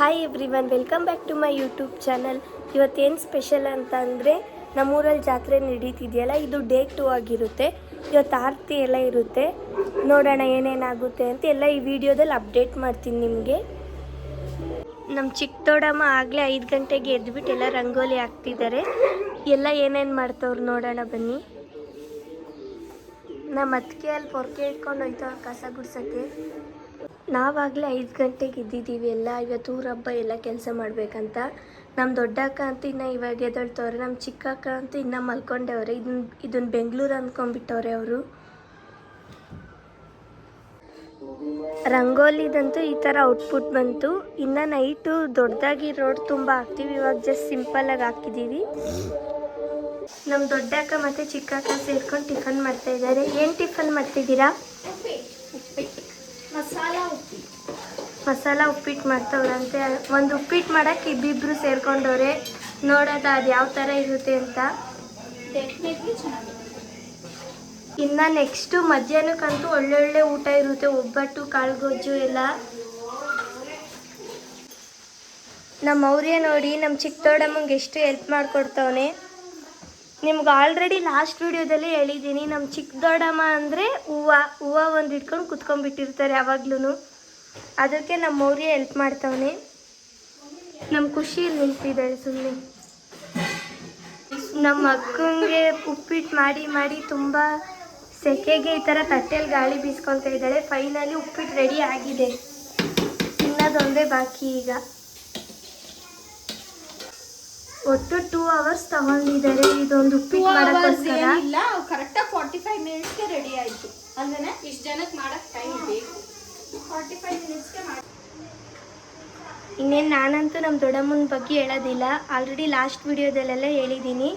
Hi everyone, welcome back to my YouTube channel. ಇವತ್ತೇನು special ಅಂತ ಅಂದರೆ ನಮ್ಮೂರಲ್ಲಿ ಜಾತ್ರೆ ನಡೀತಿದೆಯಲ್ಲ, ಇದು ಡೇ 2 ಆಗಿರುತ್ತೆ. ಇವತ್ತು ಆರತಿ ಎಲ್ಲ ಇರುತ್ತೆ. ನೋಡೋಣ ಏನೇನಾಗುತ್ತೆ ಅಂತ ಎಲ್ಲ ಈ ವಿಡಿಯೋದಲ್ಲಿ ಅಪ್ಡೇಟ್ ಮಾಡ್ತೀನಿ ನಿಮಗೆ. ನಮ್ಮ ಚಿಕ್ಕ ದೊಡ್ಡಮ್ಮ ಆಗಲೇ 5 ಗಂಟೆಗೆ ಎದ್ದುಬಿಟ್ಟು ಎಲ್ಲ ರಂಗೋಲಿ ಹಾಕ್ತಿದ್ದಾರೆ. ಎಲ್ಲ ಏನೇನು ಮಾಡ್ತವ್ರು ನೋಡೋಣ ಬನ್ನಿ. ನಮ್ಮ ಅತ್ತಿಗೆ ಅಲ್ಲಿ ಪೊರ್ಕೆ ಇಟ್ಕೊಂಡು ಹೋಯ್ತವ್ರು ಕಸ ಗುಡ್ಸೋಕ್ಕೆ. ನಾವಾಗಲೇ 5 ಗಂಟೆಗೆ ಇದ್ದಿದ್ದೀವಿ. ಎಲ್ಲ ಇವತ್ತು ಊರ ಹಬ್ಬ ಎಲ್ಲ ಕೆಲಸ ಮಾಡಬೇಕಂತ. ನಮ್ಮ ದೊಡ್ಡ ಅಕ್ಕ ಅಂತೂ ಇನ್ನೂ ಇವಾಗ ಎದ್ದೇಳ್ತವ್ರೆ. ನಮ್ಮ ಚಿಕ್ಕ ಅಕ್ಕ ಅಂತೂ ಇನ್ನೂ ಮಲ್ಕೊಂಡವ್ರೆ. ಇದನ್ನ ಬೆಂಗಳೂರು ಅಂದ್ಕೊಂಡ್ಬಿಟ್ಟವ್ರೆ ಅವರು. ರಂಗೋಲಿದಂತೂ ಈ ಥರ ಔಟ್ಪುಟ್ ಬಂತು. ಇನ್ನು ನೈಟು ದೊಡ್ಡದಾಗಿ ರೋಡ್ ತುಂಬ ಹಾಕ್ತೀವಿ. ಇವಾಗ ಜಸ್ಟ್ ಸಿಂಪಲ್ಲಾಗಿ ಹಾಕಿದ್ದೀವಿ. ನಮ್ಮ ದೊಡ್ಡ ಅಕ್ಕ ಮತ್ತು ಚಿಕ್ಕ ಅಕ್ಕ ಸೇರ್ಕೊಂಡು ಟಿಫನ್ ಮಾಡ್ತಾ ಇದ್ದಾರೆ. ಏನು ಟಿಫನ್ ಮಾಡ್ತಿದ್ದೀರಾ? ಮಸಾಲ ಉಪ್ಪಿಟ್ಟು ಮಾಡ್ತವ್ರಂತೆ. ಒಂದು ಉಪ್ಪಿಟ್ಟು ಮಾಡೋಕ್ಕೆ ಇಬ್ಬಿಬ್ರು ಸೇರ್ಕೊಂಡವ್ರೆ. ನೋಡೋದು ಅದು ಯಾವ ಥರ ಇರುತ್ತೆ ಅಂತ. ಇನ್ನು ನೆಕ್ಸ್ಟು ಮಧ್ಯಾಹ್ನಕ್ಕಂತೂ ಒಳ್ಳೊಳ್ಳೆ ಊಟ ಇರುತ್ತೆ. ಒಬ್ಬಟ್ಟು, ಕಾಳುಗೊಜ್ಜು ಎಲ್ಲ. ನಮ್ಮ ಅವ್ರಿಗೆ ನೋಡಿ ನಮ್ಮ ಚಿಕ್ಕ ದೊಡ್ಡಮ್ಮಂಗೆ ಎಷ್ಟು ಹೆಲ್ಪ್ ಮಾಡಿಕೊಡ್ತವನೆ. ನಿಮ್ಗೆ ಆಲ್ರೆಡಿ ಲಾಸ್ಟ್ ವಿಡಿಯೋದಲ್ಲೇ ಹೇಳಿದ್ದೀನಿ, ನಮ್ಮ ಚಿಕ್ಕ ದೊಡ್ಡಮ್ಮ ಅಂದರೆ ಹೂವು ಒಂದು ಇಟ್ಕೊಂಡು ಕುತ್ಕೊಂಡ್ಬಿಟ್ಟಿರ್ತಾರೆ ಯಾವಾಗ್ಲೂ. ಅದಕ್ಕೆ ನಮ್ಮ ಅವ್ರಿಗೆ ಹೆಲ್ಪ್ ಮಾಡ್ತವನೆ. ನಮ್ಮ ಖುಷಿಯಲ್ಲಿ ನಿಂತಿದ್ದಾಳೆ ಸುಮ್ಮನೆ. ನಮ್ಮ ಅಕ್ಕಂಗೆ ಉಪ್ಪಿಟ್ಟು ಮಾಡಿ ಮಾಡಿ ತುಂಬ ಸೆಕೆಗೆ ಈ ಥರ ತಟ್ಟೆಯಲ್ಲಿ ಗಾಳಿ ಬೀಸ್ಕೊತಾ ಇದ್ದಾಳೆ. ಫೈನಲಿ ಉಪ್ಪಿಟ್ಟು ರೆಡಿ ಆಗಿದೆ. ತಿನ್ನೋದೊಂದೇ ಬಾಕಿ ಈಗ. ಒಟ್ಟು 2 ಅವರ್ಸ್ ತಗೊಂಡಿದ್ದಾರೆ ಇದೊಂದು ಉಪ್ಪಿಟ್ಟು ಮಾಡೋಕ್ಕೋಸ್ಕರ. ಇಲ್ಲ, ಕರೆಕ್ಟಾಗಿ 45 ಮಿನಿಟ್ಸ್ಗೆ ರೆಡಿ ಆಯಿತು. ಅಂದ್ರೆ ಇಷ್ಟು ಜನಕ್ಕೆ ಮಾಡೋಕ್ಕೆ ಟೈಮ್ ಬೇಕು. 45 ಮಿನಿಟ್ಸ್ಗೆ ಮಾಡಿ. ಇನ್ನೇನು ನಾನಂತೂ ನಮ್ಮ ದೊಡ್ಡಮ್ಮನ ಬಗ್ಗೆ ಹೇಳೋದಿಲ್ಲ. ಆಲ್ರೆಡಿ ಲಾಸ್ಟ್ ವಿಡಿಯೋದಲ್ಲೆಲ್ಲ ಹೇಳಿದ್ದೀನಿ.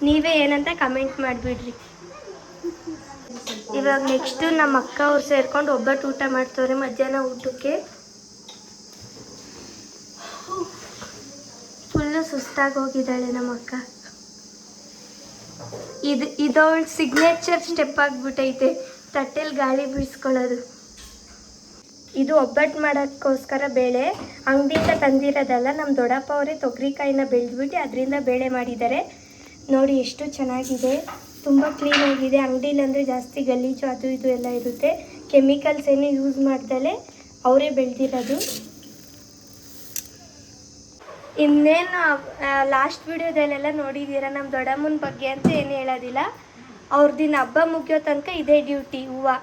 ನೀವೇ ಏನಂತ ಕಮೆಂಟ್ ಮಾಡಿಬಿಡ್ರಿ. ಇವಾಗ ನೆಕ್ಸ್ಟು ನಮ್ಮ ಅಕ್ಕ ಅವ್ರು ಸೇರ್ಕೊಂಡು ಒಬ್ಬಟ್ಟು ಊಟ ಮಾಡ್ತವ್ರೆ ಮಧ್ಯಾಹ್ನ ಊಟಕ್ಕೆ. ಫುಲ್ಲು ಸುಸ್ತಾಗಿ ಹೋಗಿದ್ದಾಳೆ ನಮ್ಮ ಅಕ್ಕ. ಇದವಳು ಸಿಗ್ನೇಚರ್ ಸ್ಟೆಪ್ ಆಗಿಬಿಟ್ಟೈತೆ, ತಟ್ಟೆಲಿ ಗಾಳಿ ಬೀಸ್ಕೊಳ್ಳೋದು. ಇದು ಒಬ್ಬಟ್ಟು ಮಾಡೋಕ್ಕೋಸ್ಕರ ಬೇಳೆ ಅಂಗಡಿಯಿಂದ ತಂದಿರೋದಲ್ಲ. ನಮ್ಮ ದೊಡ್ಡಪ್ಪ ಅವರೇ ತೊಗರಿಕಾಯಿನ ಬೆಳೆದ್ಬಿಟ್ಟು ಅದರಿಂದ ಬೇಳೆ ಮಾಡಿದ್ದಾರೆ. ನೋಡಿ ಎಷ್ಟು ಚೆನ್ನಾಗಿದೆ, ತುಂಬ ಕ್ಲೀನಾಗಿದೆ. ಅಂಗಡಿಲಿ ಅಂದರೆ ಜಾಸ್ತಿ ಗಲೀಜು ಅದು ಇದು ಎಲ್ಲ ಇರುತ್ತೆ. ಕೆಮಿಕಲ್ಸ್ ಏನು ಯೂಸ್ ಮಾಡ್ದಲೇ ಅವರೇ ಬೆಳೆದಿರೋದು. ಇನ್ನೇನು ಲಾಸ್ಟ್ ವಿಡಿಯೋದಲ್ಲೆಲ್ಲ ನೋಡಿದ್ದೀರ. ನಮ್ಮ ದೊಡ್ಡಮ್ಮನ ಬಗ್ಗೆ ಅಂತ ಏನು ಹೇಳೋದಿಲ್ಲ. ಅವ್ರದ್ದಿನ ಹಬ್ಬ ಮುಗಿಯೋ ತನಕ ಇದೇ ಡ್ಯೂಟಿ, ಹೂವು.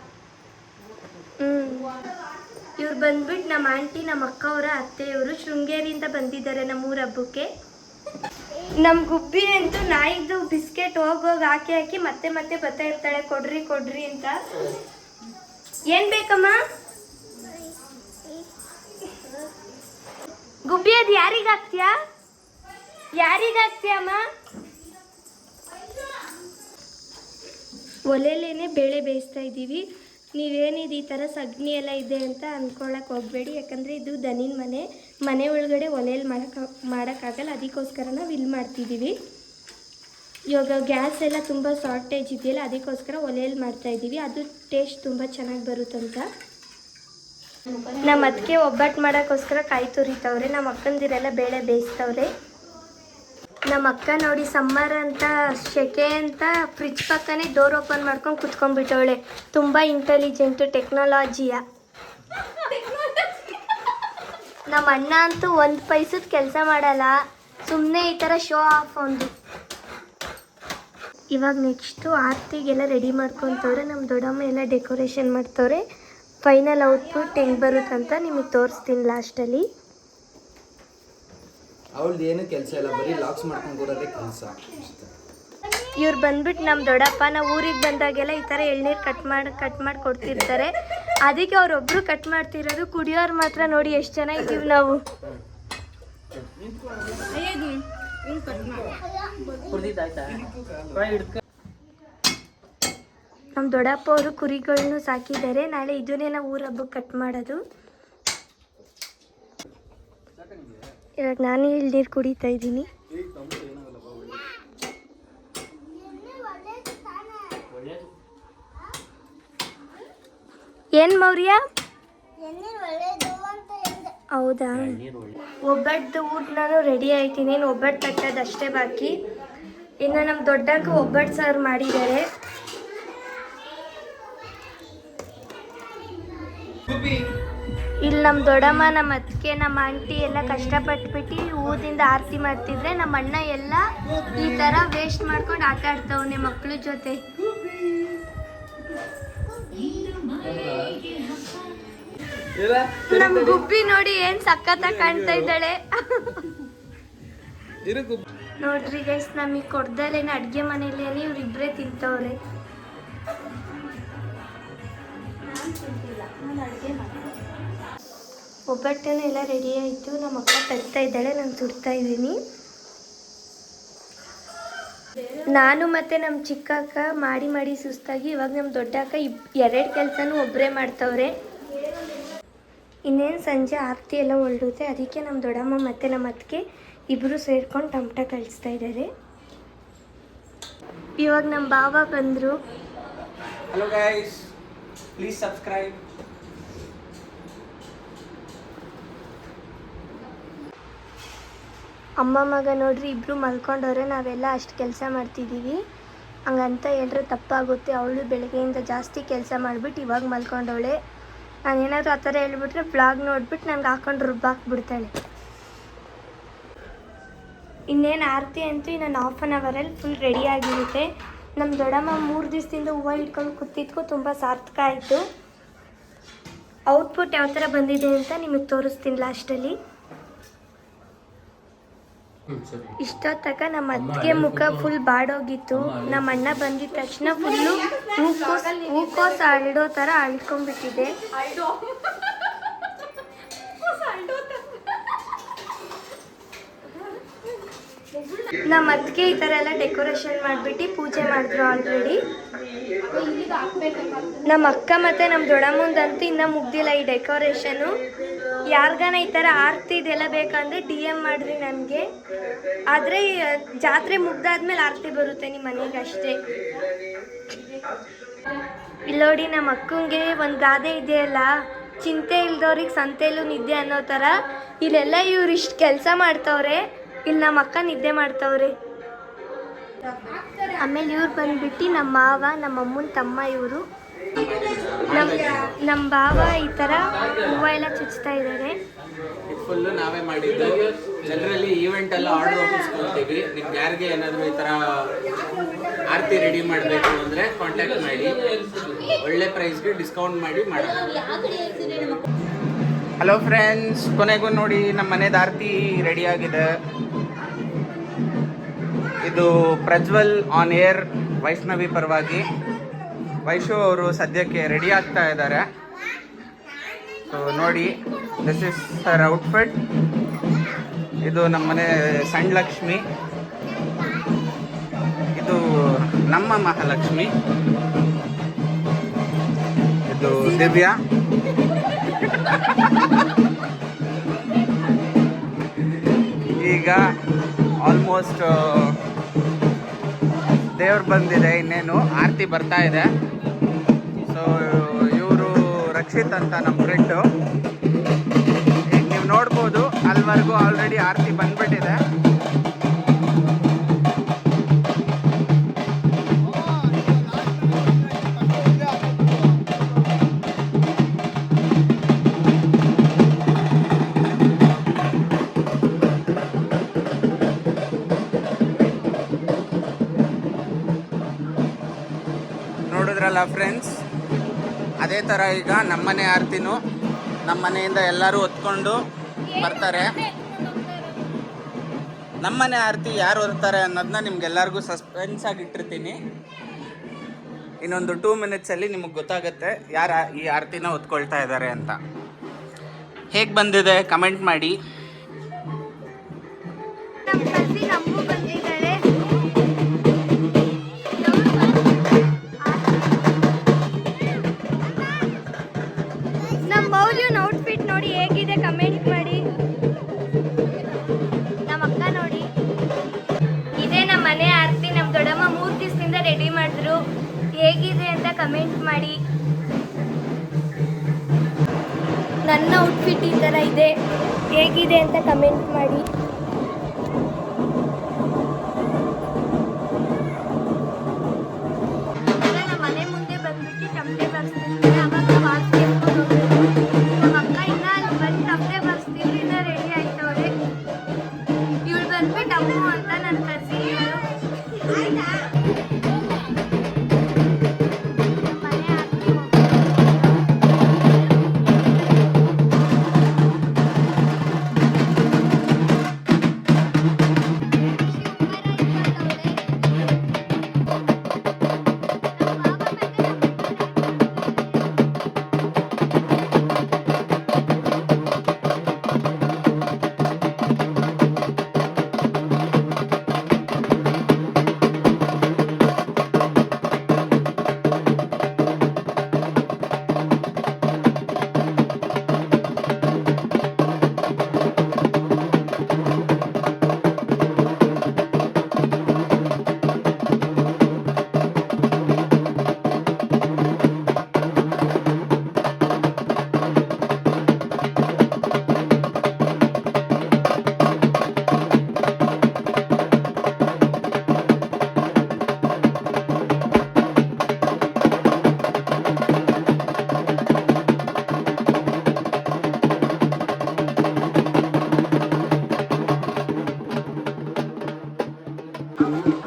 ಇವ್ರು ಬಂದ್ಬಿಟ್ಟು ನಮ್ಮ ಆಂಟಿ, ನಮ್ಮ ಅಕ್ಕ ಅವರ ಅತ್ತೆಯವರು ಶೃಂಗೇರಿಯಿಂದ ಬಂದಿದ್ದಾರೆ ನಮ್ಮೂರ ಹಬ್ಬಕ್ಕೆ. ನಮ್ಮ ಗುಬ್ಬಿ ಅಂತೂ ನಾಯಿದು ಬಿಸ್ಕೆಟ್ ಹೋಗೋಗಿ ಹಾಕಿ ಹಾಕಿ ಮತ್ತೆ ಮತ್ತೆ ಬರ್ತಾ ಇರ್ತಾಳೆ, ಕೊಡ್ರಿ ಕೊಡ್ರಿ ಅಂತ. ಏನು ಬೇಕಮ್ಮ ಗುಬ್ಬಿ? ಅದು ಯಾರಿಗಾಗ್ತೀಯಾ? ಯಾರಿಗಾಗ್ತೀಯಮ್ಮ? ಒಲೆಲೇನೆ ಬೇಳೆ ಬೇಯಿಸ್ತಾ ಇದ್ದೀವಿ. ನೀವೇನಿದು ಈ ಥರ ಸಗಣಿ ಎಲ್ಲ ಇದೆ ಅಂತ ಅಂದ್ಕೊಳ್ಳೋಕೆ ಹೋಗಬೇಡಿ. ಯಾಕಂದರೆ ಇದು ದನಿನ ಮನೆ ಒಳಗಡೆ ಒಲೆಯಲ್ಲಿ ಮಾಡೋಕ್ಕಾಗಲ್ಲ. ಅದಕ್ಕೋಸ್ಕರ ನಾವು ಇಲ್ಲಿ ಮಾಡ್ತಿದ್ದೀವಿ. ಇವಾಗ ಗ್ಯಾಸ್ ಎಲ್ಲ ತುಂಬ ಶಾರ್ಟೇಜ್ ಇದೆಯಲ್ಲ, ಅದಕ್ಕೋಸ್ಕರ ಒಲೆಯಲ್ಲಿ ಮಾಡ್ತಾಯಿದ್ದೀವಿ. ಅದು ಟೇಸ್ಟ್ ತುಂಬ ಚೆನ್ನಾಗಿ ಬರುತ್ತಂತ. ನಮ್ಮ ಅದಕ್ಕೆ ಒಬ್ಬಟ್ಟು ಮಾಡೋಕ್ಕೋಸ್ಕರ ಕಾಯಿ ತುರಿತವ್ರೆ. ನಮ್ಮ ಅಕ್ಕಂದಿರೆಲ್ಲ ಬೇಳೆ ಬೇಯಿಸ್ತವ್ರೆ. ನಮ್ಮ ಅಕ್ಕ ನೋಡಿ ಸಮ್ಮರ್ ಅಂತ ಸೆಕೆ ಅಂತ ಫ್ರಿಜ್ ಪಕ್ಕನೇ ಡೋರ್ ಓಪನ್ ಮಾಡ್ಕೊಂಡು ಕುತ್ಕೊಂಡ್ಬಿಟ್ಟವಳೆ. ತುಂಬ ಇಂಟೆಲಿಜೆಂಟು, ಟೆಕ್ನಾಲಜಿಯ. ನಮ್ಮ ಅಣ್ಣ ಅಂತೂ ಒಂದು ಪೈಸದ ಕೆಲಸ ಮಾಡಲ್ಲ, ಸುಮ್ಮನೆ ಈ ಥರ ಶೋ ಆಫ್ ಒಂದು. ಇವಾಗ ನೆಕ್ಸ್ಟು ಆರತಿಗೆಲ್ಲ ರೆಡಿ ಮಾಡ್ಕೊತವ್ರೆ. ನಮ್ಮ ದೊಡ್ಡಮ್ಮ ಎಲ್ಲ ಡೆಕೋರೇಷನ್ ಮಾಡ್ತವ್ರೆ. ಫೈನಲ್ ಔಟ್ಪುಟ್ ಹೆಂಗೆ ಬರುತ್ತಂತ ನಿಮಗೆ ತೋರಿಸ್ತೀನಿ ಲಾಸ್ಟಲ್ಲಿ. ಅವಳದು ಏನು ಕೆಲಸ ಇಲ್ಲ, ಬರೀ ಲಾಕ್ಸ್ ಮಾಡ್ಕೊಂಡು ಬರೋದೇ ಕೆಲಸ. ಇವ್ರು ಬಂದ್ಬಿಟ್ಟು ನಮ್ಮ ದೊಡ್ಡಪ್ಪ. ನಾವು ಊರಿಗೆ ಬಂದಾಗೆಲ್ಲ ಈ ಥರ ಎಳ್ನೀರು ಕಟ್ ಮಾಡಿ ಕೊಡ್ತಿರ್ತಾರೆ. ಅದಕ್ಕೆ ಅವರೊಬ್ಬರು ಕಟ್ ಮಾಡ್ತಿರೋದು. ಕುಡಿಯೋರು ಮಾತ್ರ ನೋಡಿ ಎಷ್ಟು ಜನ ಇದ್ದೀವಿ ನಾವು. ನಮ್ಮ ದೊಡ್ಡಪ್ಪ ಅವರು ಕುರಿಗಳನ್ನು ಸಾಕಿದ್ದಾರೆ. ನಾಳೆ ಇದನ್ನೇ ನಾವು ಊರ ಹಬ್ಬಕ್ಕೆ ಕಟ್ ಮಾಡೋದು. ಇವಾಗ ನಾನು ಎಳ್ನೀರು ಕುಡಿತಾ ಇದ್ದೀನಿ. ಏನು ಮೌರ್ಯ? ಹೌದಾ? ಒಬ್ಬಟ್ಟು ಊಟ ನಾನು ರೆಡಿ ಆಯ್ತೀನಿ. ಒಬ್ಬಟ್ಟು ತಟ್ಟೋದು ಅಷ್ಟೇ ಬಾಕಿ. ಇನ್ನು ನಮ್ಮ ದೊಡ್ಡಕ್ಕ ಒಬ್ಬಟ್ಟು ಸಾರು ಮಾಡಿದ್ದಾರೆ. ಇಲ್ಲಿ ನಮ್ಮ ದೊಡ್ಡಮ್ಮ, ನಮ್ಮ ಅತ್ತಿಗೆ, ನಮ್ಮ ಆಂಟಿ ಎಲ್ಲ ಕಷ್ಟಪಟ್ಬಿಟ್ಟು ಊದಿಂದ ಆರತಿ ಮಾಡ್ತಿದ್ರೆ, ನಮ್ಮ ಅಣ್ಣ ಎಲ್ಲ ಈ ಥರ ವೇಸ್ಟ್ ಮಾಡ್ಕೊಂಡು ಆಟ ಆಡ್ತಾವನೆ ಮಕ್ಳ ಜೊತೆ. ನಮ್ ಗುಬ್ಬಿ ನೋಡಿ ಏನ್ ಸಖತ್ತಾಗಿ ಕಾಣ್ತಾ ಇದ್ದಾಳೆ. ನೋಡ್ರಿ ಗೈಸ್, ನಮಗೆ ಕೊಡ್ದಲೇನೆ ಅಡ್ಗೆ ಮನೆಯಲ್ಲಿ ಇವ್ರಿಬ್ರೇ ತಿಂತವ್ರೆ. ಒಬ್ಬಟ್ಟನ್ನು ಎಲ್ಲ ರೆಡಿ ಆಯಿತು. ನಮ್ಮ ಅಕ್ಕ ತಟ್ತಾ ಇದ್ದಾಳೆ, ನಾನು ಸುಡ್ತಾ ಇದ್ದೀನಿ. ನಾನು ಮತ್ತು ನಮ್ಮ ಚಿಕ್ಕ ಅಕ್ಕ ಮಾಡಿ ಸುಸ್ತಾಗಿ ಇವಾಗ ನಮ್ಮ ದೊಡ್ಡ ಅಕ್ಕ 2 ಕೆಲಸನೂ ಒಬ್ಬರೇ ಮಾಡ್ತವ್ರೆ. ಇನ್ನೇನು ಸಂಜೆ ಆರತಿ ಎಲ್ಲ ಹೊರಡುತ್ತೆ. ಅದಕ್ಕೆ ನಮ್ಮ ದೊಡ್ಡಮ್ಮ ಮತ್ತು ನಮ್ಮ ಅತ್ತಿಗೆ ಇಬ್ಬರು ಸೇರ್ಕೊಂಡು ಟಮಟ ಕಳಿಸ್ತಾ ಇದ್ದಾರೆ. ಇವಾಗ ನಮ್ಮ ಬಾವ ಬಂದರು. Hello guys, please subscribe. ಅಮ್ಮ ಮಗ ನೋಡ್ರಿ ಇಬ್ಬರು ಮಲ್ಕೊಂಡವ್ರೆ. ನಾವೆಲ್ಲ ಅಷ್ಟು ಕೆಲಸ ಮಾಡ್ತಿದ್ದೀವಿ. ಹಂಗಂತ ಹೇಳಿದ್ರೆ ತಪ್ಪಾಗುತ್ತೆ. ಅವಳು ಬೆಳಗ್ಗೆಯಿಂದ ಜಾಸ್ತಿ ಕೆಲಸ ಮಾಡಿಬಿಟ್ಟು ಇವಾಗ ಮಲ್ಕೊಂಡವಳೆ. ನಾನೇನಾದರೂ ಆ ಥರ ಹೇಳ್ಬಿಟ್ರೆ ವ್ಲಾಗ್ ನೋಡ್ಬಿಟ್ಟು ನಂಗೆ ಹಾಕೊಂಡು ರುಬ್ಬಾಕ್ಬಿಡ್ತಾಳೆ. ಇನ್ನೇನು ಆರತಿ ಅಂತೂ ಇನ್ನೊಂದು 1/2 ಅವರಲ್ಲಿ ಫುಲ್ ರೆಡಿ ಆಗಿರುತ್ತೆ. ನಮ್ಮ ದೊಡ್ಡಮ್ಮ 3 ದಿವಸದಿಂದ ಹೂವು ಇಟ್ಕೊಂಡು ಕೂತಿದ್ಕೋ ತುಂಬ ಸಾರ್ಥಕ ಆಯಿತು. ಔಟ್ಪುಟ್ ಯಾವ ಥರ ಬಂದಿದೆ ಅಂತ ನಿಮಗೆ ತೋರಿಸ್ತೀನಿ ಲಾಸ್ಟಲ್ಲಿ. ಇಷ್ಟೊತ್ತಕ ನಮ್ಮ ಅತ್ತಿಗೆ ಮುಖ ಫುಲ್ ಬಾಡೋಗಿತ್ತು. ನಮ್ಮ ಅಣ್ಣ ಬಂದಿದ ತಕ್ಷಣ ಫುಲ್ಲು ಹೂಕೋಸು ಅರಳೋ ಥರ ಅಳ್ಕೊಂಡ್ಬಿಟ್ಟಿದೆ. ನಮ್ಮ ಅತ್ತಿಗೆ ಈ ಥರ ಎಲ್ಲ ಡೆಕೋರೇಷನ್ ಮಾಡಿಬಿಟ್ಟು ಪೂಜೆ ಮಾಡಿದ್ರು ಆಲ್ರೆಡಿ. ನಮ್ಮ ಅಕ್ಕ ಮತ್ತು ನಮ್ಮ ದೊಡ್ಡಮ್ಮಂದಂತೂ ಇನ್ನೂ ಮುಗ್ದಿಲ್ಲ ಈ ಡೆಕೋರೇಷನು. ಯಾರಿಗಾನ ಈ ಥರ ಆರತಿ ಇದೆಲ್ಲ ಬೇಕಂದರೆ DM ಮಾಡಿರಿ ನನಗೆ. ಆದರೆ ಜಾತ್ರೆ ಮುಗ್ದಾದ್ಮೇಲೆ ಆರತಿ ಬರುತ್ತೆ ನಿಮ್ಮ ಮನೆಗೆ ಅಷ್ಟೇ. ಇಲ್ಲಿ ನೋಡಿ ನಮ್ಮ ಅಕ್ಕಂಗೆ ಒಂದು ಗಾದೆ ಇದೆಯಲ್ಲ, ಚಿಂತೆ ಇಲ್ದವ್ರಿಗೆ ಸಂತೆಯಲ್ಲೂ ನಿದ್ದೆ ಅನ್ನೋ ಥರ ಇಲ್ಲೆಲ್ಲ ಇವ್ರು ಇಷ್ಟು ಕೆಲಸ ಮಾಡ್ತವ್ರೆ. ಇಲ್ಲಿ ನಮ್ಮ ಅಕ್ಕ ನಿದ್ದೆ ಮಾಡ್ತವ್ರೆ. ಆಮೇಲೆ ಇವ್ರು ಬಂದ್ಬಿಟ್ಟು ನಮ್ಮ ಮಾವ, ನಮ್ಮ ಅಮ್ಮನ ತಮ್ಮ. ಇವರು ನಮ್ಮ ಭಾವ ಈ ಥರ ಹೂವು ಎಲ್ಲ ಚುಚ್ತಾ ಇದ್ದಾರೆ. ಫುಲ್ಲು ನಾವೇ ಮಾಡಿದ್ದು. ಜನರಲಿ ಈವೆಂಟ್ ಎಲ್ಲ ಆರ್ಡರ್ ಒಪ್ಪಿಸ್ಕೊಳ್ತೀವಿ. ನಿಮ್ಗೆ ಯಾರಿಗೆ ಏನಾದರೂ ಈ ಥರ ಆರತಿ ರೆಡಿ ಮಾಡಬೇಕು ಅಂದರೆ ಕಾಂಟ್ಯಾಕ್ಟ್ ಮಾಡಿ, ಒಳ್ಳೆ ಪ್ರೈಸ್ಗೆ ಡಿಸ್ಕೌಂಟ್ ಮಾಡಿ ಮಾಡೋಣ. ಹಲೋ ಫ್ರೆಂಡ್ಸ್, ಕೊನೆಗೂ ನೋಡಿ ನಮ್ಮ ಮನೆದ ಆರತಿ ರೆಡಿ ಆಗಿದೆ. ಇದು ಪ್ರಜ್ವಲ್ ಆನ್ ಏರ್ ವೈಷ್ಣವಿ ಪರವಾಗಿ. ವೈಶು ಅವರು ಸದ್ಯಕ್ಕೆ ರೆಡಿ ಆಗ್ತಾ ಇದ್ದಾರೆ. ಸೊ ನೋಡಿ, ದಿಸ್ ಇಸ್ ಹರ್ ಔಟ್ಫಿಟ್. ಇದು ನಮ್ಮನೆ ಸಣ್ಣ ಲಕ್ಷ್ಮಿ, ಇದು ನಮ್ಮ ಮಹಾಲಕ್ಷ್ಮಿ, ಇದು ದಿವ್ಯಾ, ಈಗ ಆಲ್ಮೋಸ್ಟ್ ದೇವ್ರು ಬಂದಿದೆ, ಇನ್ನೇನು ಆರತಿ ಬರ್ತಾ ಇದೆ. ಸೊ ಇವರು ರಕ್ಷಿತ್ ಅಂತ ನಮ್ಮ ಫ್ರೆಂಡು. ಈಗ ನೀವು ನೋಡ್ಬೋದು ಅಲ್ಲಿವರೆಗೂ ಆಲ್ರೆಡಿ ಆರತಿ ಬಂದ್ಬಿಟ್ಟಿದೆ. ನೋಡಿದ್ರಲ್ಲ ಫ್ರೆಂಡ್ಸ್, ಅದೇ ಥರ ಈಗ ನಮ್ಮನೆ ಆರತಿನೂ ನಮ್ಮ ಮನೆಯಿಂದ ಎಲ್ಲರೂ ಹೊತ್ಕೊಂಡು ಬರ್ತಾರೆ. ನಮ್ಮನೆ ಆರತಿ ಯಾರು ಹೊರ್ತಾರೆ ಅನ್ನೋದನ್ನ ನಿಮ್ಗೆಲ್ಲರಿಗೂ ಸಸ್ಪೆನ್ಸ್ ಆಗಿ ಇಟ್ಟಿರ್ತೀನಿ. ಇನ್ನೊಂದು 2 ಮಿನಿಟ್ಸಲ್ಲಿ ನಿಮಗೆ ಗೊತ್ತಾಗುತ್ತೆ ಯಾರು ಈ ಆರತಿನ ಹೊತ್ಕೊಳ್ತಾ ಇದ್ದಾರೆ ಅಂತ. ಹೇಗೆ ಬಂದಿದೆ ಕಮೆಂಟ್ ಮಾಡಿ. ಔಟ್ಫಿಟ್ ನೋಡಿ ಹೇಗಿದೆ ಕಮೆಂಟ್ ಮಾಡಿ. ನಮ್ಮ ಅಕ್ಕ ನೋಡಿ, ಇದೇ ನಮ್ಮ ಮನೆ ಆರತಿ. ನಮ್ಮ ದೊಡ್ಡಮ್ಮ 3 ದಿವಸದಿಂದ ರೆಡಿ ಮಾಡಿದ್ರು. ಹೇಗಿದೆ ಅಂತ ಕಮೆಂಟ್ ಮಾಡಿ. ನನ್ನ ಔಟ್ಫಿಟ್ ಈ ಥರ ಇದೆ. ಹೇಗಿದೆ ಅಂತ ಕಮೆಂಟ್ ಮಾಡಿ. ನಮ್ಮ ಮನೆ ಮುಂದೆ ಬಂದ್ಬಿಟ್ಟು ಟಮಟೆ ಬರ್ಸ್ತಿರ್ತಾರೆ. ಅವಾಗ ನಾವು ಆಚೆ ಎತ್ಕೊಂಡು ಹೋಗ್ಬೇಕು. ನಮ್ಮ ಅಕ್ಕ ಇನ್ನ ಅಲ್ಲಿ ಬಂದು ಟಮಟೆ ಬರ್ಸ್ತಿದ್ರು, ಇನ್ನ ರೆಡಿ ಆಯ್ತವ್ರೆ. ಇವಳು ಬಂದ್ಬಿಟ್ಟು ಅಮ್ಮು ಅಂತ ನನ್ನ ಕಸಿ.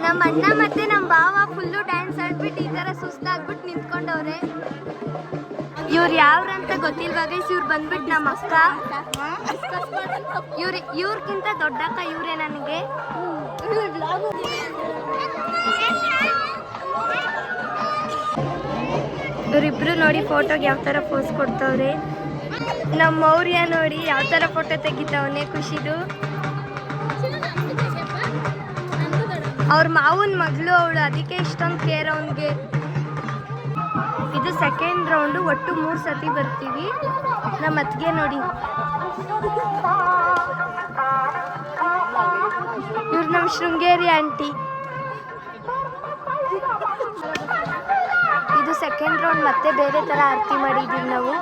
ನಮ್ಮ ಅಣ್ಣ ಮತ್ತೆ ನಮ್ಮ ಭಾವ ಫುಲ್ಲು ಡ್ಯಾನ್ಸ್ ಆಡ್ಬಿಟ್ಟು ಈ ಥರ ಸುಸ್ತಾಗ್ಬಿಟ್ಟು ನಿಂತ್ಕೊಂಡವ್ರೆ. ಇವ್ರು ಯಾವ್ರಂತ ಗೊತ್ತಿಲ್ವಾ ಗೈಸ್, ಇವ್ರು ಬಂದ್ಬಿಟ್ಟು ನಮ್ಮ ಅಕ್ಕ. ಇವ್ರಿಗಿಂತ ದೊಡ್ಡಕ್ಕ ಇವರೇ ನನಗೆ. ಇವರಿಬ್ರು ನೋಡಿ ಫೋಟೋಗೆ ಯಾವ ಥರ ಪೋಸ್ ಕೊಡ್ತವ್ರೆ. ನಮ್ಮ ಮೌರ್ಯ ನೋಡಿ ಯಾವ ಥರ ಫೋಟೋ ತೆಗಿತಾವನೆ ಖುಷಿದು. ಅವ್ರ ಮಾವನ ಮಗಳು ಅವಳು, ಅದಕ್ಕೆ ಇಷ್ಟೊಂದು ಕೇರ್ ಅವನಿಗೆ. ಇದು ಸೆಕೆಂಡ್ ರೌಂಡು, ಒಟ್ಟು 3 ಸತಿ ಬರ್ತೀವಿ. ನಮ್ಮ ಅತ್ತಿಗೆ ನೋಡಿ, ಇವ್ರು ನಮ್ಮ ಶೃಂಗೇರಿ ಆಂಟಿ. ಇದು ಸೆಕೆಂಡ್ ರೌಂಡ್, ಮತ್ತೆ ಬೇರೆ ಥರ ಆರತಿ ಮಾಡಿದ್ದೀವಿ ನಾವು.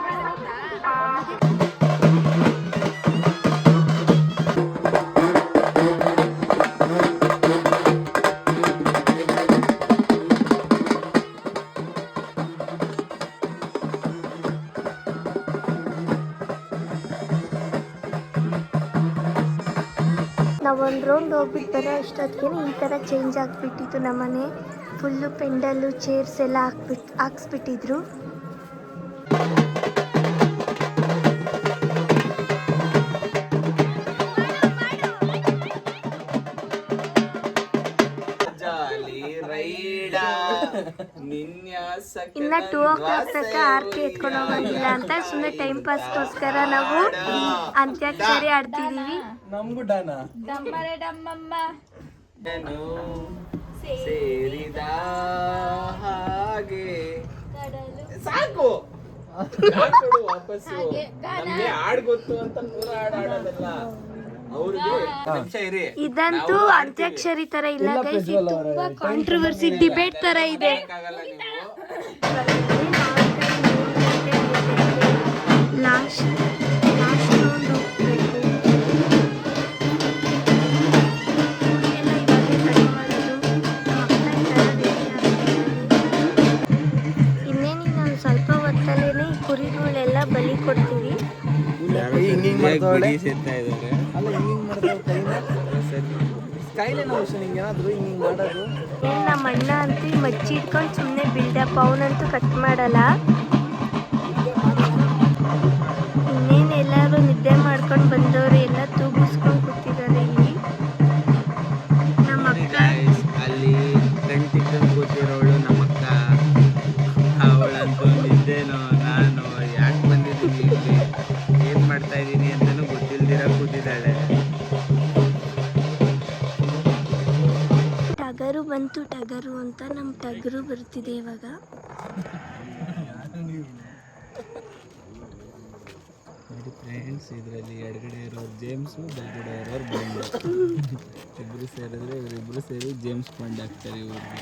ನಾವು ಒಂದು ರೌಂಡ್ ಹೋಗ್ಬಿಟ್ಟು ಬರೋ ಅಷ್ಟೊತ್ತಿಗೆ ಈ ಥರ ಚೇಂಜ್ ಆಗಿಬಿಟ್ಟಿತ್ತು ನಮ್ಮನೆ. ಫುಲ್ಲು ಪೆಂಡಲ್ಲು, ಚೇರ್ಸ್ ಎಲ್ಲ ಹಾಕ್ಸ್ಬಿಟ್ಟಿದ್ರು. ಇನ್ನ 2 o'clock ತನಕ ಆರತಿ ಎತ್ಕೊಂಡು ಹೋಗಂಗಿಲ್ಲ ಅಂತ ಸುಮ್ಮನೆ ಟೈಮ್ ಪಾಸ್ಗೋಸ್ಕರ ನಾವು ಅಂತ್ಯಾಕ್ಷರಿ ಆಡ್ತಿದೀವಿ. ಸೇರಿದ ಹಾಗೆ ಸಾಕು ವಾಪಸ್ಸು. ನಮ್ಗೆ ಹಾಡ್ ಗೊತ್ತು ಅಂತ 100 ಹಾಡು ಆಡೋದಲ್ಲ ಅವ್ರಿಗೆ. ಇದಂತೂ ಅಂತ್ಯಾಕ್ಷರಿ ತರ ಇಲ್ಲ ಗೈಸ್, ಇದು ತುಂಬಾ ಕಾಂಟ್ರವರ್ಸಿ ಡಿಬೇಟ್ ತರ ಇದೆ. ಲಾಸ್ಟ್ ರೌಂಡ್ ಹೋಗ್ಬೇಕು. ಇನ್ನೇನಿಲ್ಲ, ಒಂದು ಸ್ವಲ್ಪ ಹೊತ್ತಲ್ಲೇ ಕುರಿಗಳೆಲ್ಲ ಬಲಿ ಕೊಡ್ತೀವಿ. ನಮ್ಮ ಅಣ್ಣ ಅಂತೂ ಮಚ್ಚಿ ಇಟ್ಕೊಂಡು ಸುಮ್ಮನೆ ಬಿಲ್ಡಪ್, ಅವನಂತೂ ಕಟ್ ಮಾಡಲ್ಲ. ಇನ್ನೇನು ಎಲ್ಲರೂ ನಿದ್ದೆ ಮಾಡ್ಕೊಂಡು ಬಂದವರು ಎಲ್ಲ ತೂಗಿಸ್ಕೊಂಡು ಕೂತಿದ್ದಾರೆ ಇಲ್ಲಿ. ನಮ್ಮ ಅಕ್ಕ ಅಲ್ಲಿ ಗಂಟಿಕೊಂಡು ಕೂತಿರೋಳು ನಮ್ಮ ಅಕ್ಕ. ಅವಳಂತೂ ನಿದ್ದೆನೋ ನಾನು ಯಾಕೆ ಬಂದಿದ್ದೀನಿ ಇಲ್ಲಿ, ಏನು ಮಾಡ್ತಾ ಇದ್ದೀನಿ ಅಂತಲೂ ಗೊತ್ತಿಲ್ದಿರ ಕೂತಿದ್ದಾಳೆ. ಟಗರು ಬಂತು, ಟಗರು ಅಂತ ನಮ್ಮ ಟಗರು ಬರ್ತಿದೆ ಇವಾಗ. ನೋಡಿ ಫ್ರೆಂಡ್ಸ್, ಇದರಲ್ಲಿ ಎಡಗಡೆ ಇರೋರು ಜೇಮ್ಸು, ಬಲಗಡೆ ಇರೋರು ಬಂಡು. ಇಬ್ಬರು ಸೇರಿದ್ರೆ ಇವರಿಬ್ಬರು ಸೇರಿ ಜೇಮ್ಸ್ ಬಂಡ್ ಆಗ್ತಾರೆ ಇವ್ರಿಗೆ.